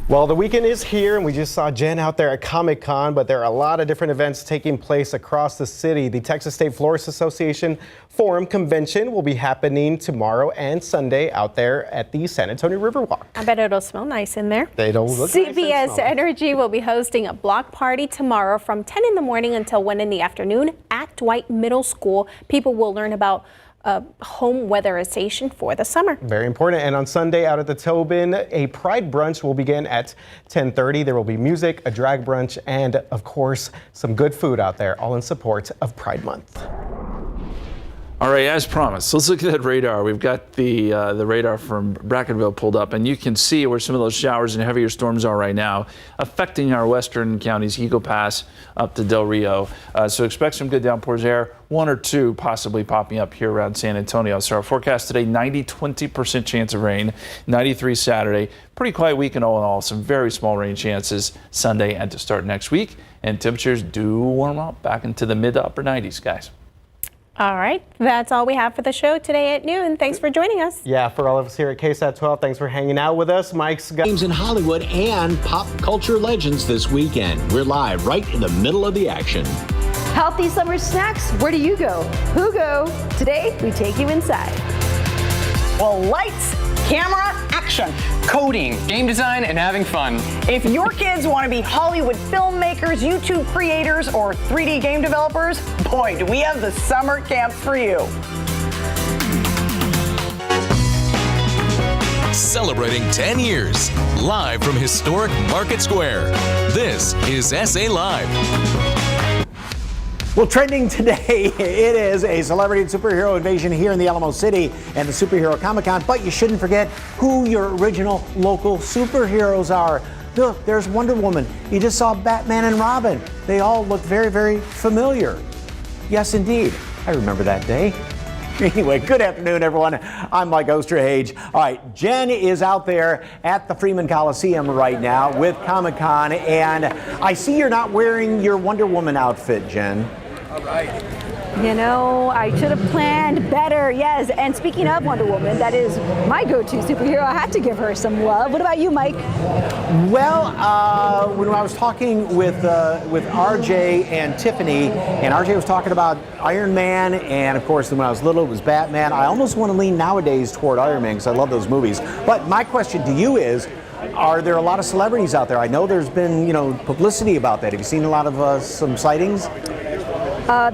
Well, the weekend is here, and we just saw Jen out there at Comic-Con, but there are a lot of different events taking place across the city. The Texas State Florist Association Forum Convention will be happening tomorrow and Sunday out there at the San Antonio Riverwalk. I bet it'll smell nice in there. They don't look CBS nice Energy will be hosting a block party tomorrow from 10 in the morning until 1 in the afternoon at Dwight Middle School. People will learn about home weatherization for the summer. Very important. And on Sunday out at the Tobin, a Pride brunch will begin at 10:30. There will be music, a drag brunch, and of course, some good food out there, all in support of Pride Month. All right, as promised, let's look at that radar. We've got the radar from Brackenville pulled up, and you can see where some of those showers and heavier storms are right now, affecting our western counties, Eagle Pass up to Del Rio. So expect some good downpours there, 1 or 2 possibly popping up here around San Antonio. So our forecast today, 90-20% chance of rain, 93 Saturday. Pretty quiet weekend all in all, some very small rain chances Sunday and to start next week. And temperatures do warm up back into the mid to upper 90s, guys. All right, that's all we have for the show today at noon. Thanks for joining us. Yeah, for all of us here at KSAT 12, thanks for hanging out with us. Mike's got games in Hollywood and pop culture legends this weekend. We're live right in the middle of the action. Healthy summer snacks, where do you go? Who go? Today, we take you inside. Well, lights, camera, action. Coding, game design, and having fun. If your kids want to be Hollywood filmmakers, YouTube creators, or 3D game developers, boy, do we have the summer camp for you. Celebrating 10 years, live from historic Market Square. This is SA Live. Well, trending today, it is a celebrity and superhero invasion here in the Alamo City and the Superhero Comic-Con, but you shouldn't forget who your original local superheroes are. Look, there's Wonder Woman. You just saw Batman and Robin. They all look very, very familiar. Yes, indeed. I remember that day. Anyway, good afternoon, everyone. I'm Mike Osterhage. All right, Jen is out there at the Freeman Coliseum right now with Comic-Con, and I see you're not wearing your Wonder Woman outfit, Jen. All right. You know, I should have planned better, yes. And speaking of Wonder Woman, that is my go-to superhero. I have to give her some love. What about you, Mike? Well, when I was talking with RJ and Tiffany, and RJ was talking about Iron Man, and of course, when I was little, it was Batman. I almost want to lean nowadays toward Iron Man because I love those movies. But my question to you is, are there a lot of celebrities out there? I know there's been, publicity about that. Have you seen a lot of some sightings?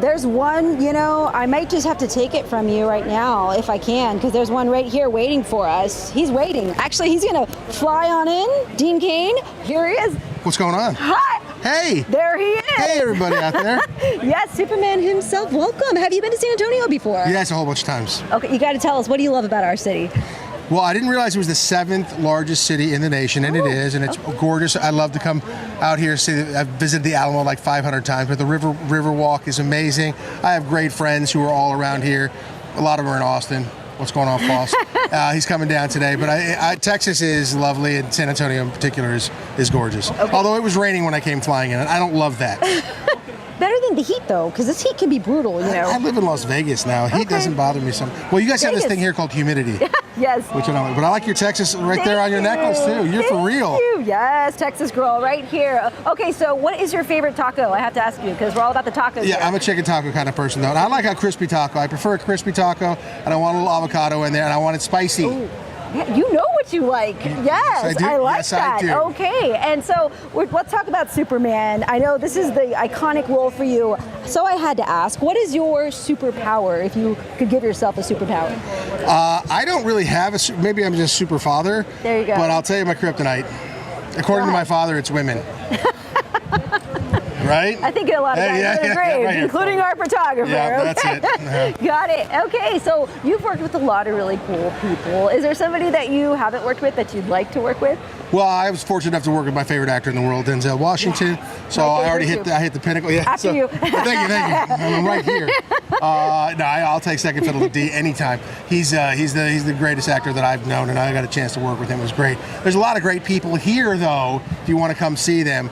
There's one, I might just have to take it from you right now if I can, because there's one right here waiting for us. He's waiting. Actually, he's going to fly on in. Dean Cain, here he is. What's going on? Hi. Hey. There he is. Hey, everybody out there. Yes, Superman himself. Welcome. Have you been to San Antonio before? Yes, a whole bunch of times. Okay, you got to tell us, what do you love about our city? Well, I didn't realize it was the 7th largest city in the nation, and it is, and it's gorgeous. I love to come out here. I've visited the Alamo like 500 times, but the river walk is amazing. I have great friends who are all around here. A lot of them are in Austin. What's going on, Foss? He's coming down today, but Texas is lovely, and San Antonio in particular is gorgeous. Okay. Although it was raining when I came flying in, and I don't love that. Better than the heat, though, because this heat can be brutal, I live in Las Vegas now. Heat doesn't bother me some. Well, you guys have this thing here called humidity. Yes. Which I don't like. But I like your Texas right there on your necklace, too. You're for real. Thank you. Yes, Texas girl right here. Okay, so what is your favorite taco? I have to ask you, because we're all about the tacos. Yeah, here. I'm a chicken taco kind of person, though. And I like a crispy taco. I prefer a crispy taco, and I want a little avocado in there, and I want it spicy. Ooh. Yeah, you know what you like. Yes, I like yes, that. I do. Okay, and so let's talk about Superman. I know this is the iconic role for you, so I had to ask, what is your superpower, if you could give yourself a superpower? I don't really have maybe I'm just super father. There you go. But I'll tell you my kryptonite. According to my father, it's women. Right? I think a lot of guys would agree, right, including our photographer. Yeah, okay. that's it. Got it. Okay, so you've worked with a lot of really cool people. Is there somebody that you haven't worked with that you'd like to work with? Well, I was fortunate enough to work with my favorite actor in the world, Denzel Washington. Yeah. So I already hit the pinnacle. Yeah. After you. Thank you. I'm right here. No, I'll take second fiddle to D anytime. He's the greatest actor that I've known, and I got a chance to work with him. It was great. There's a lot of great people here, though, if you want to come see them,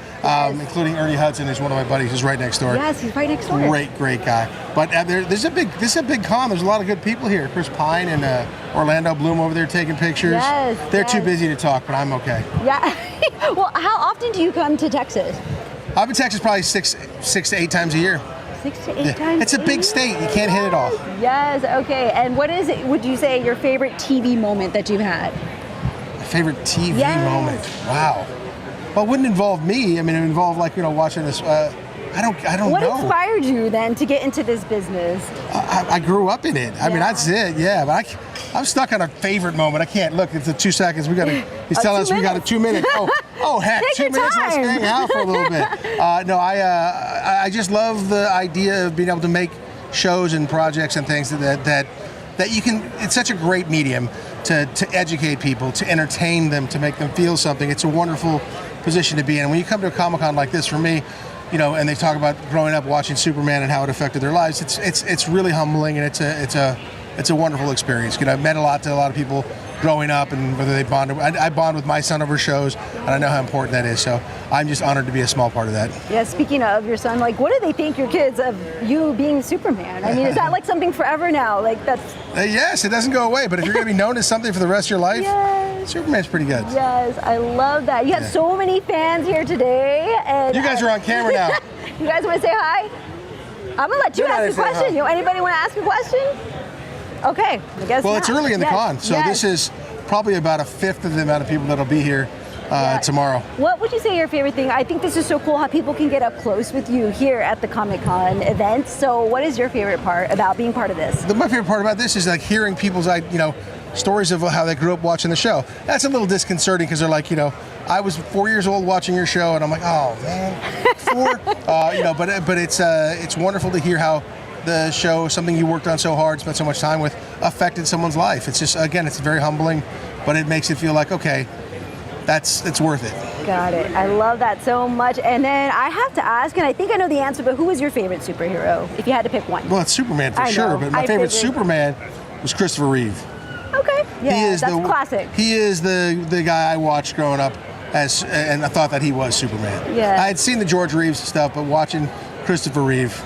including Ernie Hudson, who's one of my buddies, who's right next door. Yes, he's right next door. Great guy. But this is a big con. There's a lot of good people here. Chris Pine and Orlando Bloom over there taking pictures. Yes, They're too busy to talk, but I'm okay. Yeah. Well, how often do you come to Texas? I'm in Texas probably six to 8 times a year. 6 to 8 times. It's a big state. You can't hit it all. Yes. Okay. And what is it? Would you say your favorite TV moment that you've had? Favorite TV Yes. moment? Wow. Well, it wouldn't involve me. I mean, it would involve watching this. I don't What know. inspired you then to get into this business? I grew up in it. I mean, that's it. Yeah, but I'm stuck on a favorite moment. I can't look. It's the 2 seconds. We got to. He's telling us we got a 2 minutes. Oh, heck, Take 2 your minutes. Let's time. hang out for a little bit. No, I just love the idea of being able to make shows and projects and things that you can. It's such a great medium to educate people, to entertain them, to make them feel something. It's a wonderful position to be in. And when you come to a Comic-Con like this, for me, and they talk about growing up watching Superman and how it affected their lives. It's really humbling, and it's a wonderful experience. I've met a lot of people growing up, and whether they bonded. I bond with my son over shows, and I know how important that is. So I'm just honored to be a small part of that. Yeah. Speaking of your son, like, what do they think, your kids, of you being Superman? I mean, is that like something forever now? Like that's. Yes, it doesn't go away. But if you're going to be known as something for the rest of your life, Yes. Superman's pretty good. Yes, I love that. You have so many fans here today, and You guys are on camera now. You guys want to say hi? I'm gonna let you You're not ask a gonna say question. hi. Anybody want to ask a question? Okay, I guess. Well, not. it's early in the Yes, con, so yes. this is probably about a fifth of the amount of people that'll be here tomorrow. What would you say your favorite thing? I think this is so cool how people can get up close with you here at the Comic-Con event. So what is your favorite part about being part of this? My favorite part about this is like hearing people's stories of how they grew up watching the show. That's a little disconcerting because they're like, I was 4 years old watching your show, and I'm like, oh man, 4. But it's wonderful to hear how the show, something you worked on so hard, spent so much time with, affected someone's life. It's just, again, it's very humbling, but it makes it feel like, okay, it's worth it. Got it. I love that so much. And then I have to ask, and I think I know the answer, but who was your favorite superhero if you had to pick one? Well, it's Superman for I sure, know. but my I favorite figured. Superman was Christopher Reeve. Okay. Yeah, that's classic. He is the guy I watched growing up and I thought that he was Superman. Yeah. I had seen the George Reeves stuff, but watching Christopher Reeve,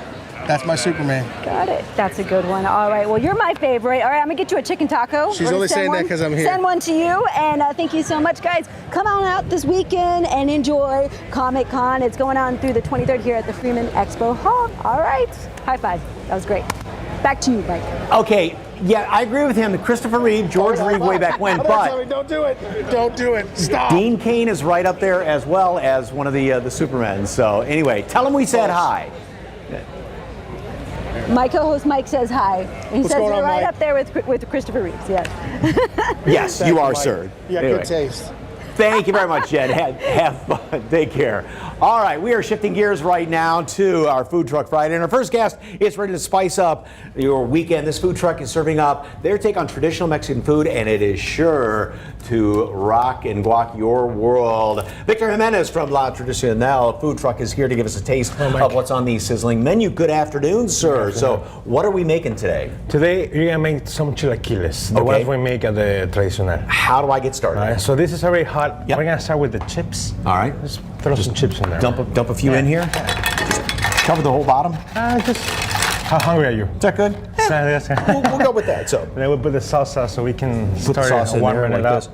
that's my Superman. Got it. That's a good one. All right. Well, you're my favorite. All right. I'm going to get you a chicken taco. She's We're only gonna send saying that one- 'cause I'm here. Send one to you. And thank you so much, guys. Come on out this weekend and enjoy Comic-Con. It's going on through the 23rd here at the Freeman Expo Hall. All right. High five. That was great. Back to you, Mike. Okay, yeah, I agree with him. The Christopher Reeve, George Reeve way back when, but Don't do it. Don't do it. Stop. Dean Cain is right up there as well as one of the Supermen. So anyway, tell him we said hi. My co-host Mike says hi. And he What's says going you're on, right Mike? up there with Christopher Reeves. Yes. Yes, you are, sir. You got Anyway. good taste. Thank you very much, Jed. Have fun. Take care. All right, we are shifting gears right now to our Food Truck Friday. And our first guest is ready to spice up your weekend. This food truck is serving up their take on traditional Mexican food, and it is sure to rock and guac your world. Victor Jimenez from La Tradicional Food Truck is here to give us a taste of what's on the sizzling menu. Good afternoon, sir. So what are we making today? Today, you're gonna make some chilaquiles, the Okay. ones we make at the traditional. How do I get started? All right, so this is already hot. Yep. We're gonna start with the chips. All right. Just throw some chips in there. Dump a few in here. Just cover the whole bottom. Just how hungry are you? Is that good? We'll go with that. So Then we'll put the salsa so we can put the start sauce in there warming like it up. this.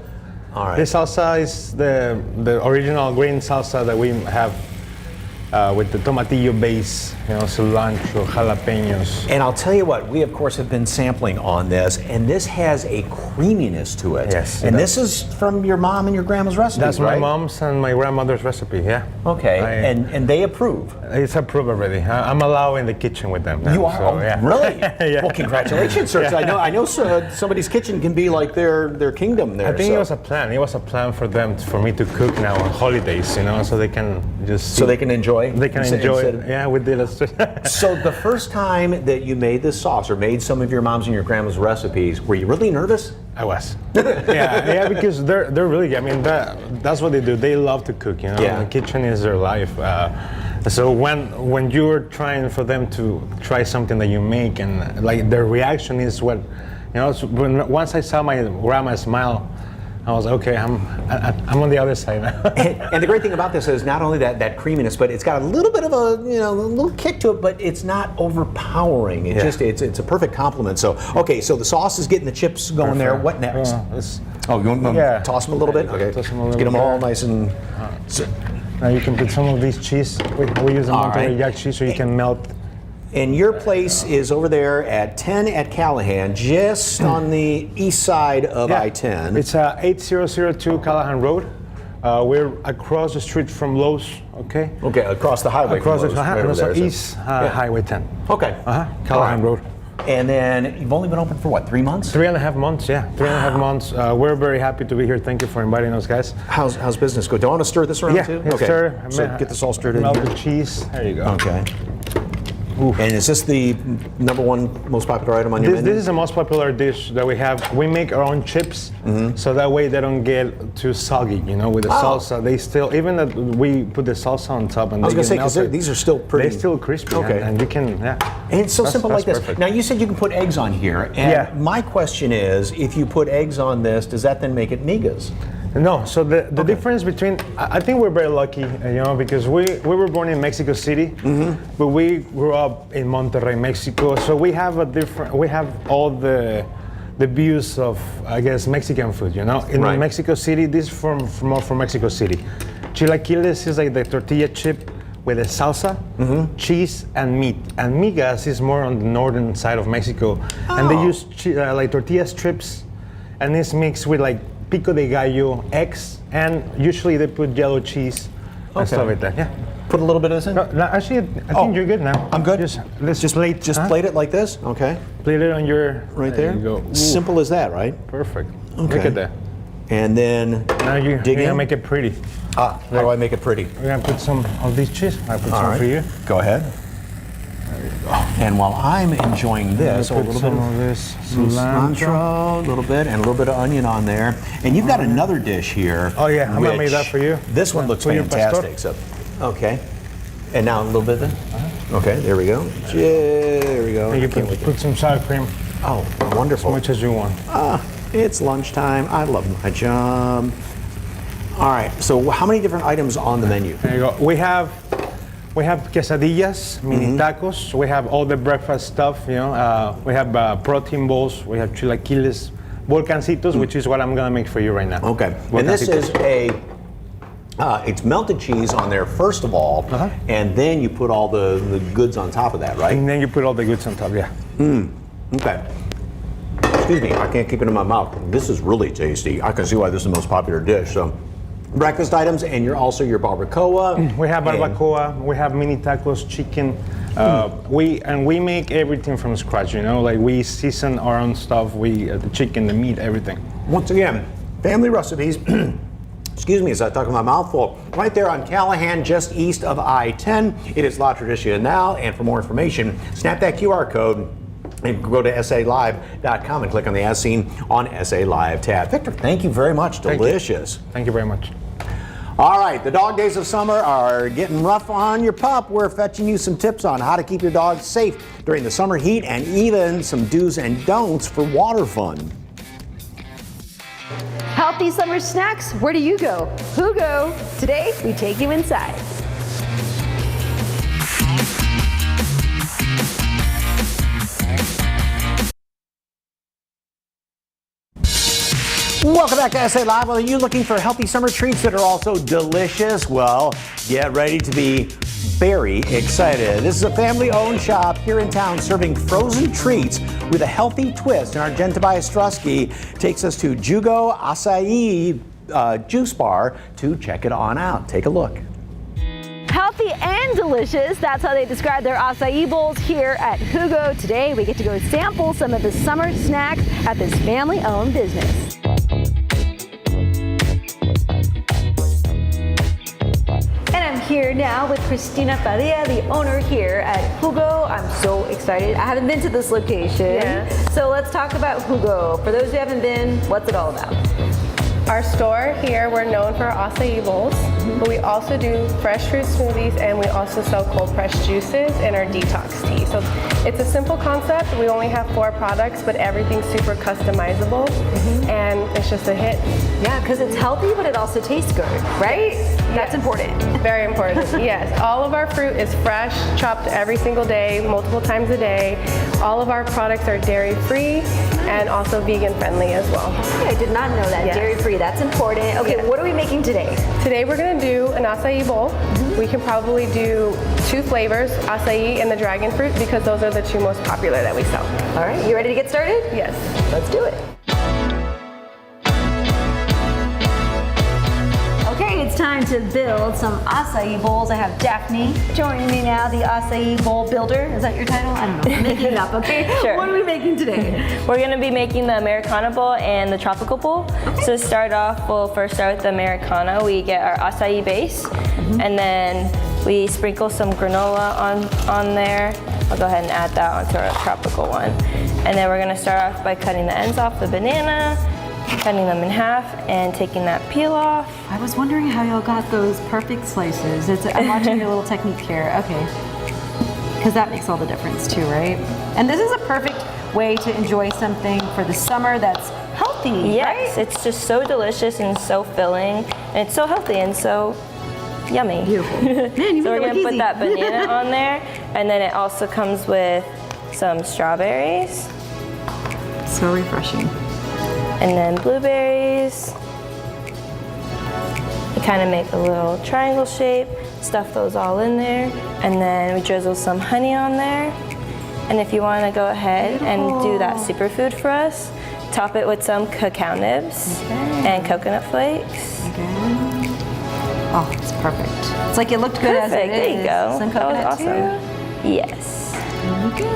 All right. This salsa is the original green salsa that we have with the tomatillo base, cilantro, jalapenos. And I'll tell you what, we of course have been sampling on this, and this has a creaminess to it. Yes, And it this is from your mom and your grandma's recipe, That's right? my mom's and my grandmother's recipe, yeah. Okay, and they approve. It's approved already. I'm allowed in the kitchen with them now. You are? so, Oh, yeah. really? Yeah. Well, congratulations, sir. 'Cause I know somebody's kitchen can be like their kingdom there. I think so. it was a plan. It was a plan for them, for me to cook now on holidays, so they can just So they can enjoy? They can enjoy it. Yeah, with the illustration. So the first time that you made this sauce or made some of your mom's and your grandma's recipes, were you really nervous? I was. yeah, because they're really good. I mean, that's what they do. They love to cook, Yeah. The kitchen is their life. So when you're trying for them to try something that you make, and like their reaction is what, so once I saw my grandma smile, I was like, okay, I'm on the other side now. And the great thing about this is not only that creaminess, but it's got a little bit of a a little kick to it, but it's not overpowering. It's a perfect complement. So okay, so the sauce is getting the chips going there. What next? You want to toss them a little bit? Okay, toss them a little let's get them bit all there. nice and. Now you can put some of these cheese. We use a Monterey Jack cheese, so you can melt. And your place is over there at 10 at Callahan, just on the east side of I-10. It's 8002 Callahan Road. We're across the street from Lowe's, okay? Okay, across the highway. Across the highway. so East Highway 10. Okay. Callahan Road. And then you've only been open for what, 3 months? 3.5 months, yeah. 3.5 months. We're very happy to be here. Thank you for inviting us, guys. How's business go? Do I want to stir this around too? Yeah, okay. stir. So get this all stirred in Melt here. the cheese. There you go. Okay. Oof. And is this the #1 most popular item on your menu? This is the most popular dish that we have. We make our own chips, so that way they don't get too soggy, with the salsa. They still, even that we put the salsa on top and I was they going to say, get because melted, these are still pretty. they're still crispy. Okay. And you can, And it's so simple like this. Perfect. Now, you said you can put eggs on here. And my question is, if you put eggs on this, does that then make it migas? No, so the difference between, I think we're very lucky, because we were born in Mexico City, but we grew up in Monterrey, Mexico. So we have all the views of, I guess, Mexican food, In Mexico City, this is more from Mexico City. Chilaquiles is like the tortilla chip with a salsa, cheese, and meat. And migas is more on the northern side of Mexico. And they use like tortilla strips, and it's mixed with like pico de gallo, eggs, and usually they put yellow cheese and stuff like that. Yeah. Put a little bit of this in? No, actually, I think you're good now. I'm good? Just plate it like this? Okay. Plate it on your... Right there? You go. Simple as that, right? Perfect. Okay. Look at that. And then now you're dig going to in? make it pretty. How do I make it pretty? We're going to put some of these cheese. I put some for you. Go ahead. And while I'm enjoying this, a put little some bit of this cilantro, a little bit, and a little bit of onion on there. And you've got another dish here. Oh yeah, I'm gonna make that for you. This one looks For your fantastic. So, okay. And now a little bit then. Okay, there we go. There we go. And you put some sour cream. Oh, wonderful. As much as you want. It's lunchtime. I love my job. All right. So how many different items on the menu? There you go. We have quesadillas, mini tacos. We have all the breakfast stuff, We have protein bowls. We have chilaquiles, volcancitos, which is what I'm gonna make for you right now. Okay. And this is it's melted cheese on there first of all, and then you put all the goods on top of that, right? And then you put all the goods on top, yeah. Okay. Excuse me, I can't keep it in my mouth. This is really tasty. I can see why this is the most popular dish. So, breakfast items, and you're also your barbacoa. We have barbacoa. We have mini tacos, chicken. We make everything from scratch. Like we season our own stuff. The chicken, the meat, everything. Once again, family recipes. Excuse me as I talk with my mouth full. Right there on Callahan, just east of I-10. It is La Tradicional, and for more information, snap that QR code and go to SALive.com and click on the As Seen on SA Live tab. Victor, thank you very much. Delicious. Thank you very much. All right, the dog days of summer are getting rough on your pup. We're fetching you some tips on how to keep your dog safe during the summer heat and even some do's and don'ts for water fun. Healthy summer snacks, where do you go? Who go? Today, we take you inside. Welcome back to SA Live. Well, are you looking for healthy summer treats that are also delicious? Well, get ready to be very excited. This is a family-owned shop here in town serving frozen treats with a healthy twist. And our Jen Tobias Strusky takes us to Jugo Acai Juice Bar to check it on out. Take a look. Healthy and delicious, that's how they describe their acai bowls here at Jugo. Today, we get to go sample some of the summer snacks at this family-owned business. Here now with Christina Padilla, the owner here at Jugo. I'm so excited. I haven't been to this location. Yes. So let's talk about Jugo. For those who haven't been, what's it all about? Our store here, we're known for our acai bowls, but we also do fresh fruit smoothies, and we also sell cold pressed juices and our detox tea. So it's a simple concept. We only have 4 products, but everything's super customizable, and it's just a hit. Yeah, because it's healthy, but it also tastes good, right? That's important. Very important, yes. All of our fruit is fresh, chopped every single day, multiple times a day. All of our products are dairy-free and also vegan-friendly as well. I did not know that. Yes. Dairy-free, that's important. Okay, Yes. what are we making today? Today we're gonna do an acai bowl. We can probably do 2 flavors, acai and the dragon fruit, because those are the 2 most popular that we sell. All right, you ready to get started? Yes. Let's do it. Okay, it's time to build some acai bowls. I have Daphne joining me now, the acai bowl builder. Is that your title? I don't know. I'm making it up, okay? Sure. What are we making today? We're going to be making the Americana bowl and the tropical bowl. Okay. So to start off, we'll first start with the Americana. We get our acai base, and then we sprinkle some granola on there. I'll go ahead and add that onto our tropical one. And then we're going to start off by cutting the ends off the banana, cutting them in half, and taking that peel off. I was wondering how y'all got those perfect slices. I'm watching your little technique here. Okay. Because that makes all the difference too, right? And this is a perfect way to enjoy something for the summer that's healthy, Yes, right? it's just so delicious and so filling, and it's so healthy and so yummy. Beautiful. Man, you So we're made it gonna look put easy. that banana on there, and then it also comes with some strawberries. So refreshing. And then blueberries. We kind of make a little triangle shape, stuff those all in there, and then we drizzle some honey on there. And if you want to go ahead and do that superfood for us, top it with some cacao nibs and coconut flakes. Oh, it's perfect. It's like it looked good as it Perfect, is. there you go. Some That was coconut awesome. too. Yes. There we go.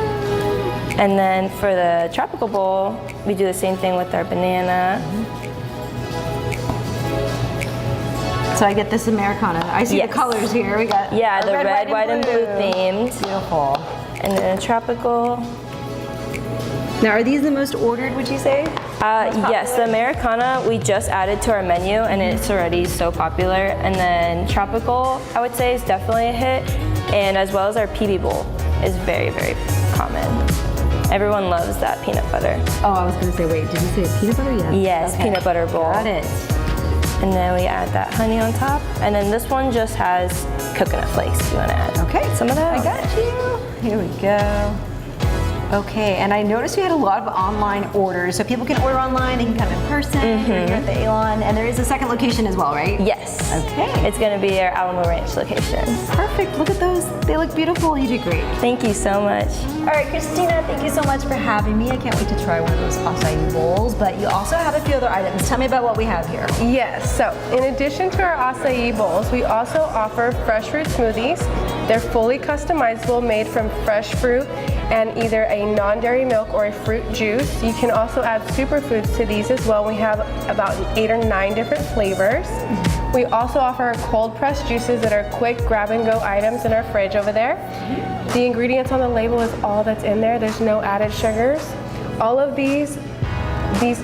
And then for the tropical bowl, we do the same thing with our banana. So I get this Americana. I see Yes. the colors here. We got the red, white, and blue themed. Beautiful. And then a tropical. Now, are these the most ordered, would you say? Yes, the Americana we just added to our menu, and it's already so popular. And then tropical, I would say, is definitely a hit, and as well as our PB bowl is very, very common. Everyone loves that peanut butter. Oh, I was going to say, wait, did you say peanut butter? Yes. Yes, Okay. peanut butter bowl. Got it. And then we add that honey on top, and then this one just has coconut flakes. If you want to add some of that? I got you. Here we go. Okay, and I noticed you had a lot of online orders, so people can order online, they can come in person, here at the Alon, and there is a second location as well, right? Yes. Okay. It's going to be our Alamo Ranch location. Perfect. Look at those. They look beautiful. You did great. Thank you so much. All right, Christina, thank you so much for having me. I can't wait to try one of those acai bowls, but you also have a few other items. Tell me about what we have here. Yes, so in addition to our acai bowls, we also offer fresh fruit smoothies. They're fully customizable, made from fresh fruit and either a non-dairy milk or a fruit juice. You can also add superfoods to these as well. We have about 8 or 9 different flavors. We also offer cold pressed juices that are quick grab and go items in our fridge over there. The ingredients on the label is all that's in there. There's no added sugars. All of these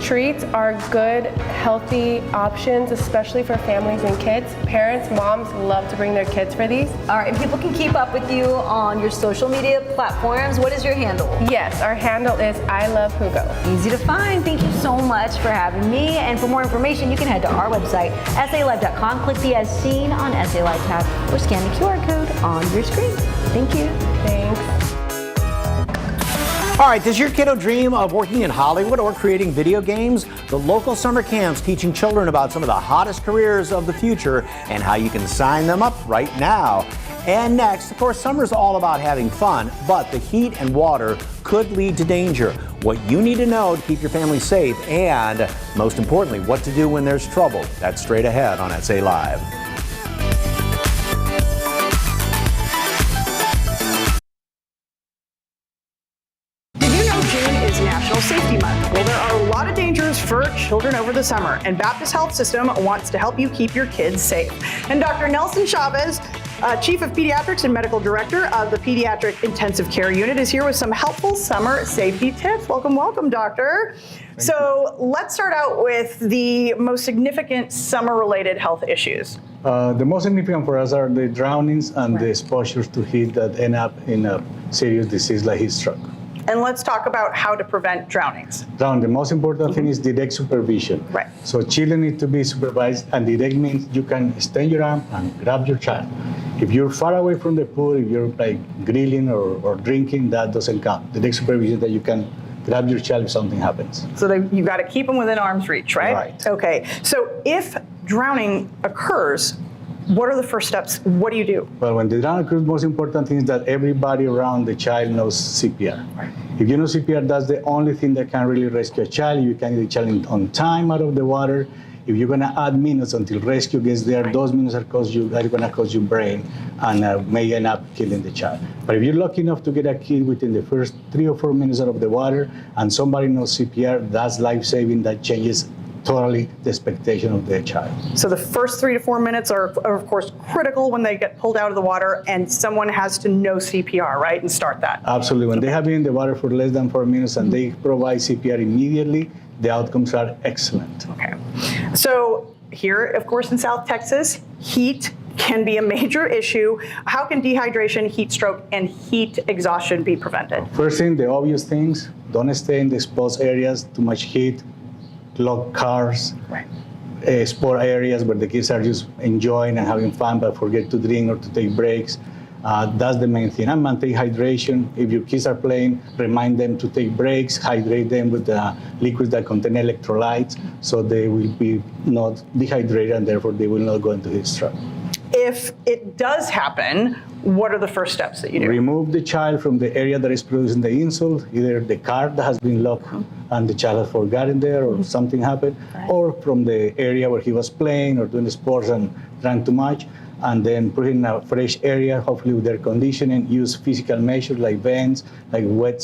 treats are good, healthy options, especially for families and kids. Parents, moms love to bring their kids for these. All right, and people can keep up with you on your social media platforms. What is your handle? Yes, our handle is I Love Hugo. Easy to find. Thank you so much for having me. And for more information, you can head to our website, salive.com. Click the As Seen on SA Live tab or scan the QR code on your screen. Thank you. Thanks. All right, does your kiddo dream of working in Hollywood or creating video games? The local summer camps teaching children about some of the hottest careers of the future and how you can sign them up right now. And next, of course, summer's all about having fun, but the heat and water could lead to danger. What you need to know to keep your family safe and, most importantly, what to do when there's trouble. That's straight ahead on SA Live. National Safety Month. Well, there are a lot of dangers for children over the summer, and Baptist Health System wants to help you keep your kids safe. And Dr. Nelson Chavez Chief of Pediatrics and Medical Director of the Pediatric Intensive Care Unit, is here with some helpful summer safety tips. Welcome, welcome, Doctor. So let's start out with the most significant summer-related health issues. The most significant for us are the drownings and the exposures to heat that end up in a serious disease like heat stroke. And let's talk about how to prevent drownings. The most important thing is direct supervision. Right. So children need to be supervised, and direct means you can extend your arm and grab your child. If you're far away from the pool, if you're like grilling or drinking, that doesn't count. Direct supervision that you can grab your child if something happens. So you got to keep them within arm's reach, right? Right. Okay. So if drowning occurs, what are the first steps? What do you do? Well, when the drowning occurs, the most important thing is that everybody around the child knows CPR. Right. If you know CPR, that's the only thing that can really rescue a child. You can get the child on time out of the water. If you're going to add minutes until rescue gets there, those minutes are going to cause you brain and may end up killing the child. But if you're lucky enough to get a kid within the first 3 or 4 minutes out of the water and somebody knows CPR, that's life-saving. That changes totally the expectation of the child. So the first 3 to 4 minutes are of course critical when they get pulled out of the water, and someone has to know CPR, right, and start that. Absolutely. When they have been in the water for less than 4 minutes and they provide CPR immediately, the outcomes are excellent. Okay. So here, of course, in South Texas, heat can be a major issue. How can dehydration, heat stroke, and heat exhaustion be prevented? First thing, the obvious things, don't stay in the exposed areas, too much heat, locked cars, right. Sport areas where the kids are just enjoying and having fun but forget to drink or to take breaks. That's the main thing. And maintain hydration. If your kids are playing, remind them to take breaks, hydrate them with liquids that contain electrolytes so they will be not dehydrated and therefore they will not go into heat stroke. If it does happen, what are the first steps that you do? Remove the child from the area that is producing the insult, either the car that has been locked and the child has forgotten there or something happened, or from the area where he was playing or doing the sports and drank too much, and then put in a fresh area, hopefully with air conditioning, use physical measures like vents, like wet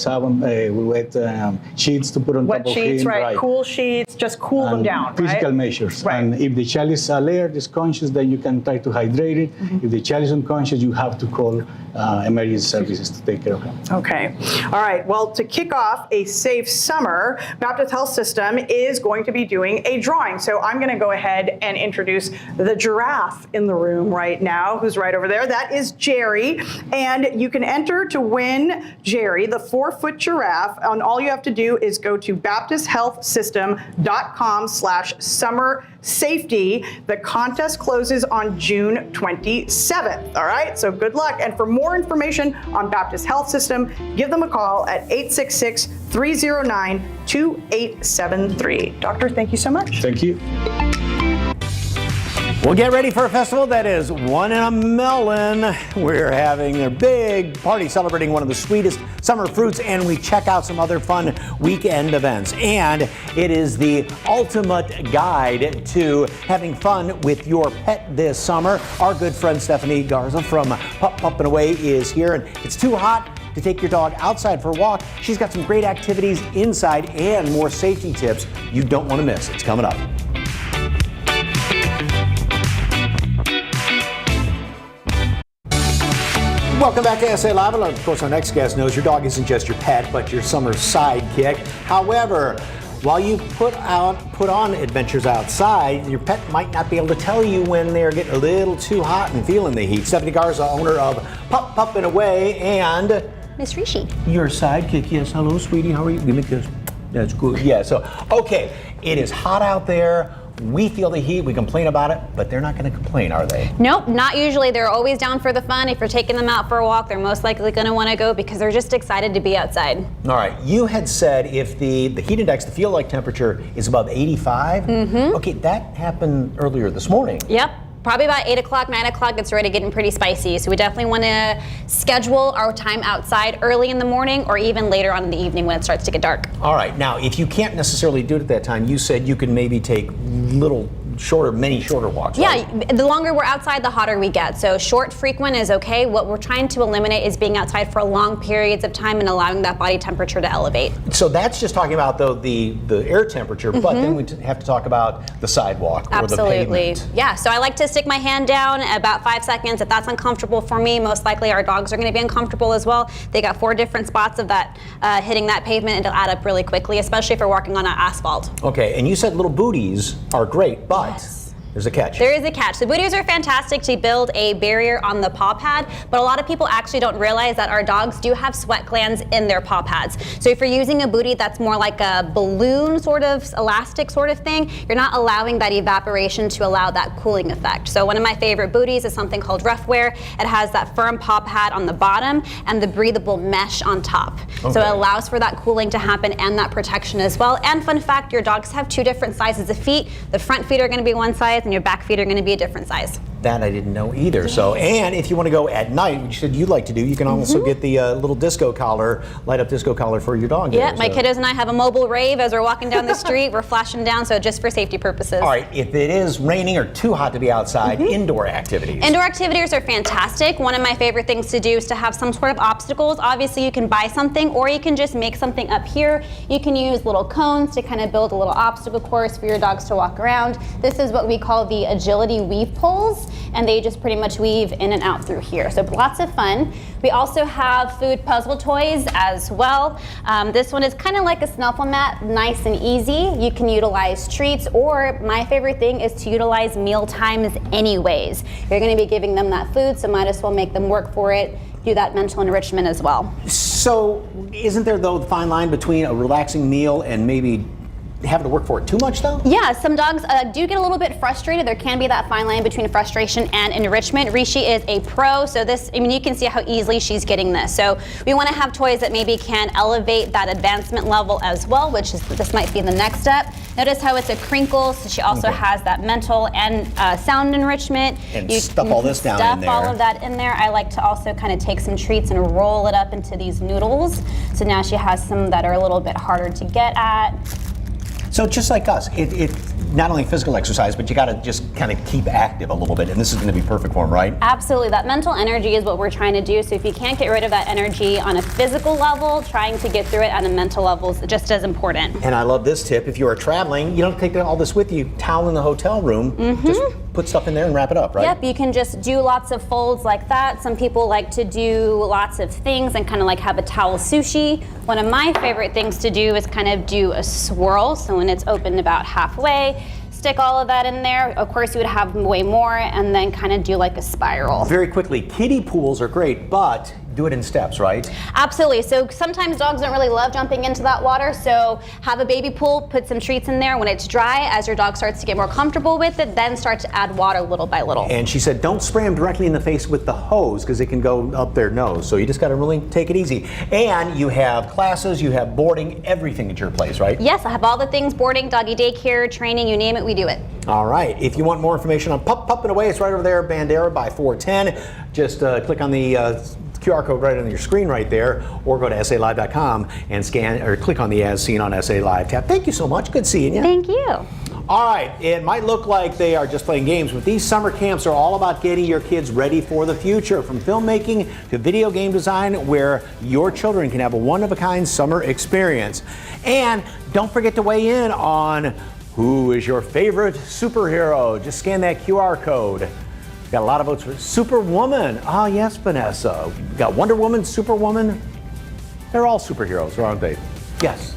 sheets to put on Wet top of him. sheets, right, cool sheets, just cool them down, Physical right? measures. Right. And if the child is alert, is conscious, then you can try to hydrate it. If the child is unconscious, you have to call emergency services to take care of him. Okay. All right. Well, to kick off a safe summer, Baptist Health System is going to be doing a drawing. So I'm going to go ahead and introduce the giraffe in the room right now, who's right over there. That is Jerry. And you can enter to win Jerry, the 4-foot giraffe. And all you have to do is go to baptisthealthsystem.com/summer safety. The contest closes on June 27th. All right. So good luck. And for more information on Baptist Health System, give them a call at 866-309-2873. Doctor, thank you so much. Thank you. Well, get ready for a festival that is one in a melon. We're having a big party celebrating one of the sweetest summer fruits, and we check out some other fun weekend events. And it is the ultimate guide to having fun with your pet this summer. Our good friend Stephanie Garza from Pup and Away is here, and it's too hot to take your dog outside for a walk. She's got some great activities inside and more safety tips you don't want to miss. It's coming up. Welcome back to SA Live. Of course, our next guest knows your dog isn't just your pet, but your summer sidekick. However, while you put on adventures outside, your pet might not be able to tell you when they're getting a little too hot and feeling the heat. Stephanie Garza, owner of Pup and Away, and Miss Rishi. Your sidekick. Yes, hello, sweetie. How are you? Give me a kiss. That's good. Yeah, so, okay, it is hot out there. We feel the heat, we complain about it, but they're not going to complain, are they? Nope, not usually. They're always down for the fun. If you're taking them out for a walk, they're most likely going to want to go because they're just excited to be outside. All right, you had said if the heat index, the feel-like temperature, is above 85. Okay, that happened earlier this morning. Yep. Probably about 8 o'clock, 9 o'clock, it's already getting pretty spicy. So we definitely want to schedule our time outside early in the morning or even later on in the evening when it starts to get dark. All right, now if you can't necessarily do it at that time, you said you can maybe take little many shorter walks. Yeah, right? the longer we're outside, the hotter we get. So short, frequent is okay. What we're trying to eliminate is being outside for long periods of time and allowing that body temperature to elevate. So that's just talking about though the air temperature, but then we have to talk about the sidewalk or the pavement. Yeah, so I like to stick my hand down about 5 seconds. If that's uncomfortable for me, most likely our dogs are going to be uncomfortable as well. They got 4 different spots of that hitting that pavement, and it'll add up really quickly, especially if we're walking on asphalt. Okay, and you said little booties are great, but there's a catch. There is a catch. The booties are fantastic to build a barrier on the paw pad, but a lot of people actually don't realize that our dogs do have sweat glands in their paw pads. So if you're using a booty that's more like a balloon sort of elastic sort of thing, you're not allowing that evaporation to allow that cooling effect. So one of my favorite booties is something called Rough Wear. It has that firm paw pad on the bottom and the breathable mesh on top. Okay. So it allows for that cooling to happen and that protection as well. And fun fact, your dogs have 2 different sizes of feet. The front feet are going to be one size and your back feet are going to be a different size. That I didn't know either. Yes. So, and if you want to go at night, which you said you'd like to do, you can also get the little disco collar, light up disco collar for your dog. Yeah, my kiddos and I have a mobile rave as we're walking down the street. We're flashing down, so just for safety purposes. All right, if it is raining or too hot to be outside, indoor activities. Indoor activities are fantastic. One of my favorite things to do is to have some sort of obstacles. Obviously, you can buy something or you can just make something up here. You can use little cones to kind of build a little obstacle course for your dogs to walk around. This is what we call the agility weave poles, and they just pretty much weave in and out through here. So lots of fun. We also have food puzzle toys as well. This one is kind of like a snuffle mat, nice and easy. You can utilize treats, or my favorite thing is to utilize meal times anyways. You're gonna be giving them that food, so might as well make them work for it. Do that mental enrichment as well. So isn't there though the fine line between a relaxing meal and maybe having to work for it too much though? Yeah, some dogs do get a little bit frustrated. There can be that fine line between frustration and enrichment. Rishi is a pro, so this, I mean, you can see how easily she's getting this. So we want to have toys that maybe can elevate that advancement level as well, which is, this might be the next step. Notice how it's a crinkle, so she also has that mental and sound enrichment. And you stuff all this down in there. Stuff all of that in there. I like to also kind of take some treats and roll it up into these noodles. So now she has some that are a little bit harder to get at. So just like us, it's not only physical exercise, but you got to just kind of keep active a little bit, and this is going to be perfect for them, right? Absolutely. That mental energy is what we're trying to do. So if you can't get rid of that energy on a physical level, trying to get through it on a mental level is just as important. And I love this tip. If you are traveling, you don't take all this with you. Towel in the hotel room, just put stuff in there and wrap it up, right? Yep, you can just do lots of folds like that. Some people like to do lots of things and kind of like have a towel sushi. One of my favorite things to do is kind of do a swirl. So when it's open about halfway, stick all of that in there. Of course, you would have way more, and then kind of do like a spiral. Very quickly, kiddie pools are great, but do it in steps, right? Absolutely. So sometimes dogs don't really love jumping into that water, so have a baby pool, put some treats in there. When it's dry, as your dog starts to get more comfortable with it, then start to add water little by little. And she said don't spray them directly in the face with the hose because it can go up their nose. So you just got to really take it easy. And you have classes, you have boarding, everything at your place, right? Yes, I have all the things, boarding, doggy daycare, training, you name it, we do it. All right. If you want more information on Pup and Away, it's right over there, Bandera by 410. Just click on the QR code right on your screen right there, or go to SALive.com and scan or click on the As Seen on SA Live tab. Thank you so much. Good seeing you. Thank you. All right, it might look like they are just playing games, but these summer camps are all about getting your kids ready for the future, from filmmaking to video game design, where your children can have a one-of-a-kind summer experience. And don't forget to weigh in on who is your favorite superhero. Just scan that QR code. Got a lot of votes for Superwoman. Ah, yes, Vanessa. We got Wonder Woman, Superwoman. They're all superheroes, aren't they? Yes.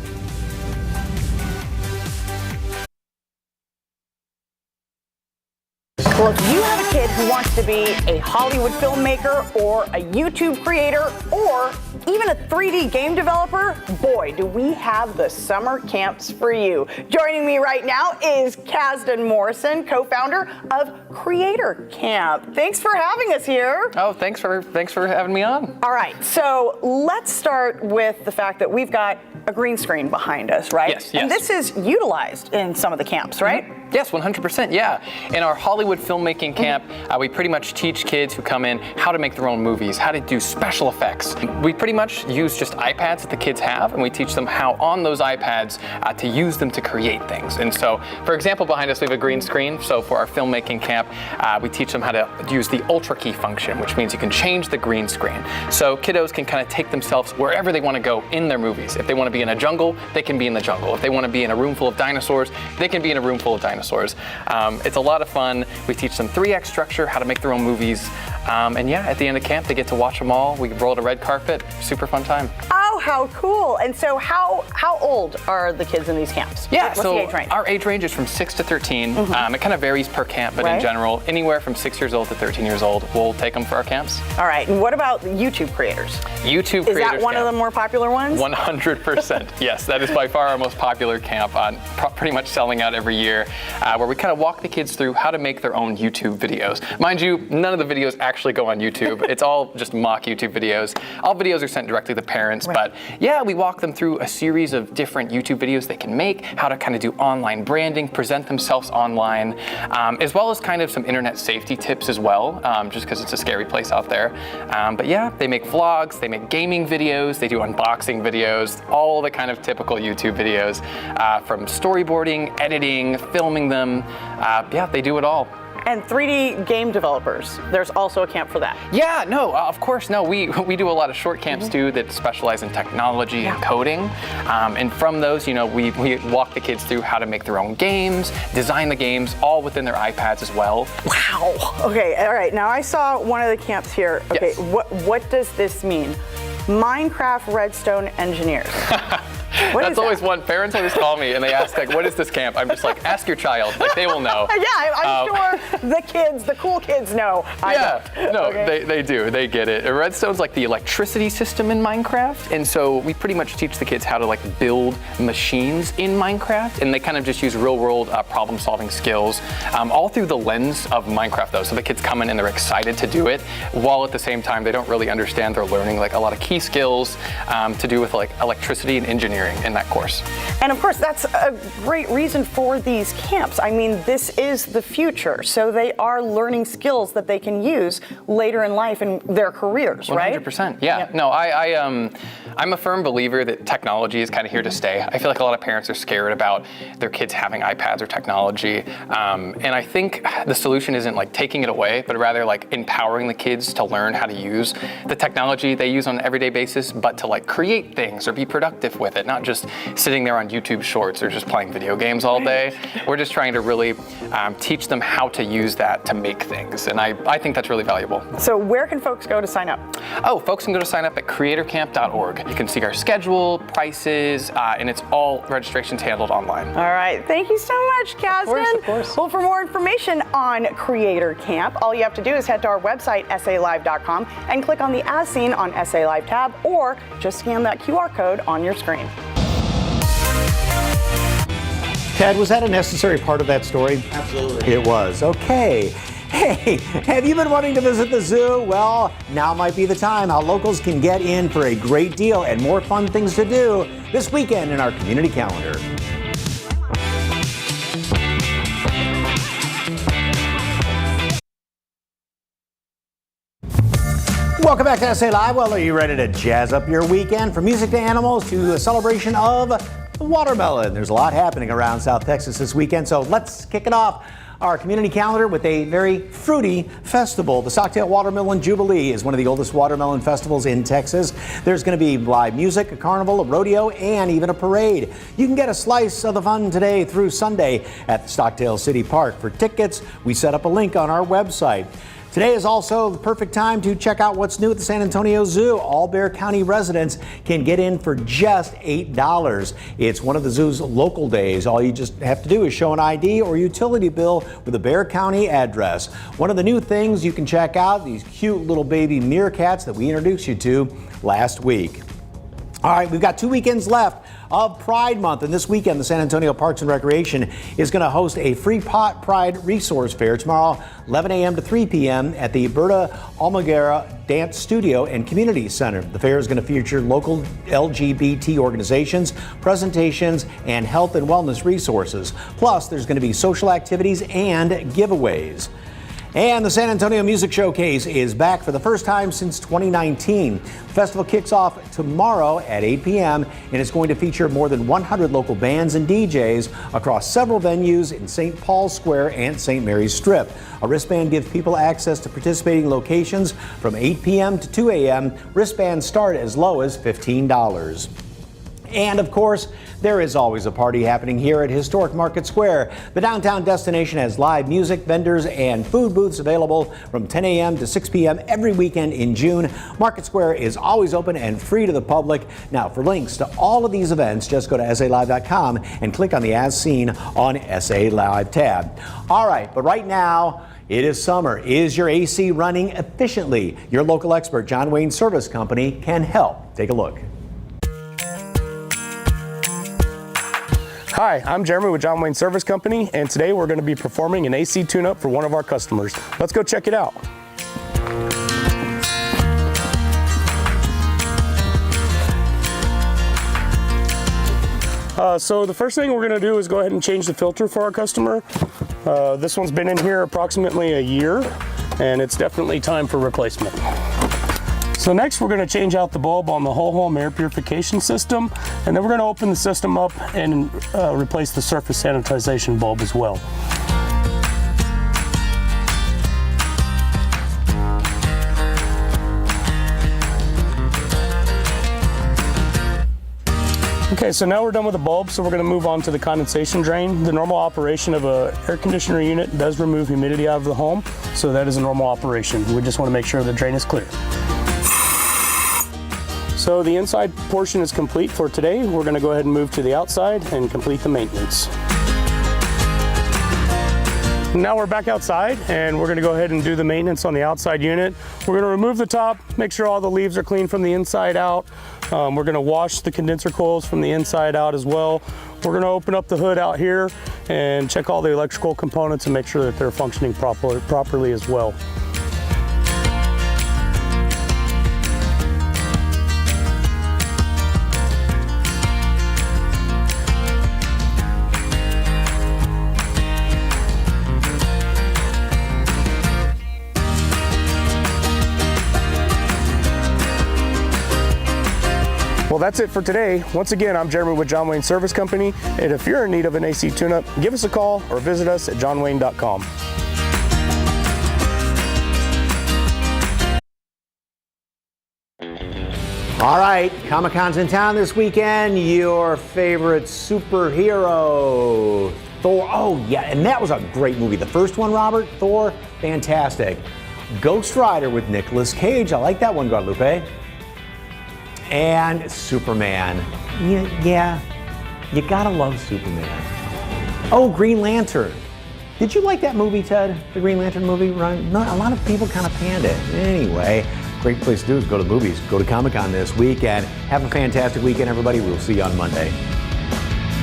Well, if you have a kid who wants to be a Hollywood filmmaker or a YouTube creator or even a 3D game developer, boy, do we have the summer camps for you. Joining me right now is Kasdan Morrison, co-founder of Creator Camp. Thanks for having us here. Oh, thanks for having me on. All right, so let's start with the fact that we've got a green screen behind us, right? Yes. And this is utilized in some of the camps, right? Yes, 100%, yeah. In our Hollywood filmmaking camp, we pretty much teach kids who come in how to make their own movies, how to do special effects. We pretty much use just iPads that the kids have, and we teach them how on those iPads to use them to create things. And so, for example, behind us we have a green screen. So for our filmmaking camp, we teach them how to use the Ultra Key function, which means you can change the green screen. So kiddos can kind of take themselves wherever they want to go in their movies. If they want to be in a jungle, they can be in the jungle. If they want to be in a room full of dinosaurs, they can be in a room full of dinosaurs. It's a lot of fun. We teach them 3X structure, how to make their own movies. And yeah, at the end of camp, they get to watch them all. We rolled a red carpet. Super fun time. Oh, how cool. And so how old are the kids in these camps? Yeah, What's so the age range? our age range is from 6 to 13. It kind of varies per camp, but in general, anywhere from 6 years old to 13 years old, we'll take them for our camps. All right, and what about YouTube creators? YouTube Is creators that one of the more popular ones? 100%. Yes, that is by far our most popular camp, pretty much selling out every year, where we kind of walk the kids through how to make their own YouTube videos. Mind you, none of the videos actually go on YouTube. It's all just mock YouTube videos. All videos are sent directly to the parents, but yeah, we walk them through a series of different YouTube videos they can make, how to kind of do online branding, present themselves online, as well as kind of some internet safety tips as well, just because it's a scary place out there. But yeah, they make vlogs, they make gaming videos, they do unboxing videos, all the kind of typical YouTube videos, from storyboarding, editing, filming them. Yeah, they do it all. And 3D game developers, there's also a camp for that. Yeah, no, of course, no. We do a lot of short camps too that specialize in technology and coding. And from those, you know, we walk the kids through how to make their own games, design the games, all within their iPads as well. Wow. Okay, all right. Now I saw one of the camps here. Okay, Yes. what does this mean? Minecraft Redstone Engineers. That's always one. Parents always call me and they ask, like, what is this camp? I'm just like, ask your child. Like, they will know. Yeah, I'm sure the cool kids know. They do. They get it. Redstone's like the electricity system in Minecraft. And so we pretty much teach the kids how to like build machines in Minecraft. And they kind of just use real world problem solving skills, all through the lens of Minecraft though. So the kids come in and they're excited to do it, while at the same time they don't really understand. They're learning like a lot of key skills to do with like electricity and engineering in that course. And of course, that's a great reason for these camps. I mean, this is the future. So they are learning skills that they can use later in life in their careers, right? 100%. Yeah. Yep. No, I'm a firm believer that technology is kind of here to stay. I feel like a lot of parents are scared about their kids having iPads or technology. And I think the solution isn't like taking it away, but rather like empowering the kids to learn how to use the technology they use on an everyday basis, but to like create things or be productive with it, not just sitting there on YouTube Shorts or just playing video games all day. We're just trying to really teach them how to use that to make things. And I think that's really valuable. So where can folks go to sign up? Oh, folks can go to sign up at creatorcamp.org. You can see our schedule, prices, and it's all registrations handled online. All right. Thank you so much, Kasdan. Of course. Well, for more information on Creator Camp, all you have to do is head to our website, salive.com, and click on the As Seen on SA Live tab, or just scan that QR code on your screen. Ted, was that a necessary part of that story? Absolutely. It was. Okay. Hey, have you been wanting to visit the zoo? Well, now might be the time. How locals can get in for a great deal and more fun things to do this weekend in our community calendar. Welcome back to SA Live. Well, are you ready to jazz up your weekend? From music to animals to a celebration of watermelon. There's a lot happening around South Texas this weekend, so let's kick it off. Our community calendar with a very fruity festival. The Stockdale Watermelon Jubilee is one of the oldest watermelon festivals in Texas. There's going to be live music, a carnival, a rodeo, and even a parade. You can get a slice of the fun today through Sunday at the Stockdale City Park. For tickets, we set up a link on our website. Today is also the perfect time to check out what's new at the San Antonio Zoo. All Bexar County residents can get in for just $8. It's one of the zoo's local days. All you just have to do is show an ID or utility bill with a Bexar County address. One of the new things you can check out, these cute little baby meerkats that we introduced you to last week. All right, we've got 2 weekends left of Pride Month. And this weekend, the San Antonio Parks and Recreation is going to host a free Pride Resource Fair tomorrow, 11 a.m. to 3 p.m. at the Berta Almaguera Dance Studio and Community Center. The fair is going to feature local LGBT organizations, presentations, and health and wellness resources. Plus, there's going to be social activities and giveaways. And the San Antonio Music Showcase is back for the first time since 2019. The festival kicks off tomorrow at 8 p.m. and it's going to feature more than 100 local bands and DJs across several venues in St. Paul's Square and St. Mary's Strip. A wristband gives people access to participating locations from 8 p.m. to 2 a.m. Wristbands start as low as $15. And of course, there is always a party happening here at Historic Market Square. The downtown destination has live music, vendors, and food booths available from 10 a.m. to 6 p.m. every weekend in June. Market Square is always open and free to the public. Now, for links to all of these events, just go to SALive.com and click on the As Seen on SA Live tab. All right, but right now, it is summer. Is your AC running efficiently? Your local expert, John Wayne Service Company, can help. Take a look. Hi, I'm Jeremy with John Wayne Service Company, and today we're going to be performing an AC tune-up for one of our customers. Let's go check it out. So the first thing we're going to do is go ahead and change the filter for our customer. This one's been in here approximately a year, and it's definitely time for replacement. So next we're going to change out the bulb on the whole home air purification system, and then we're going to open the system up and replace the surface sanitization bulb as well. Okay, so now we're done with the bulb, so we're going to move on to the condensation drain. The normal operation of an air conditioner unit does remove humidity out of the home, so that is a normal operation. We just want to make sure the drain is clear. So the inside portion is complete for today. We're going to go ahead and move to the outside and complete the maintenance. Now we're back outside and we're going to go ahead and do the maintenance on the outside unit. We're going to remove the top, make sure all the leaves are clean from the inside out. We're going to wash the condenser coils from the inside out as well. We're going to open up the hood out here and check all the electrical components and make sure that they're functioning properly as well. Well, that's it for today. Once again, I'm Jeremy with John Wayne Service Company, and if you're in need of an AC tune-up, give us a call or visit us at johnwayne.com. All right, Comic-Con's in town this weekend. Your favorite superhero, Thor. Oh, yeah, and that was a great movie. The first one, Robert, Thor, fantastic. Ghost Rider with Nicolas Cage. I like that one, Guadalupe. And Superman. Yeah, you gotta love Superman. Oh, Green Lantern. Did you like that movie, Ted? The Green Lantern movie? Run? No, a lot of people kind of panned it. Anyway, great place to do is go to the movies. Go to Comic-Con this weekend. Have a fantastic weekend, everybody. We'll see you on Monday.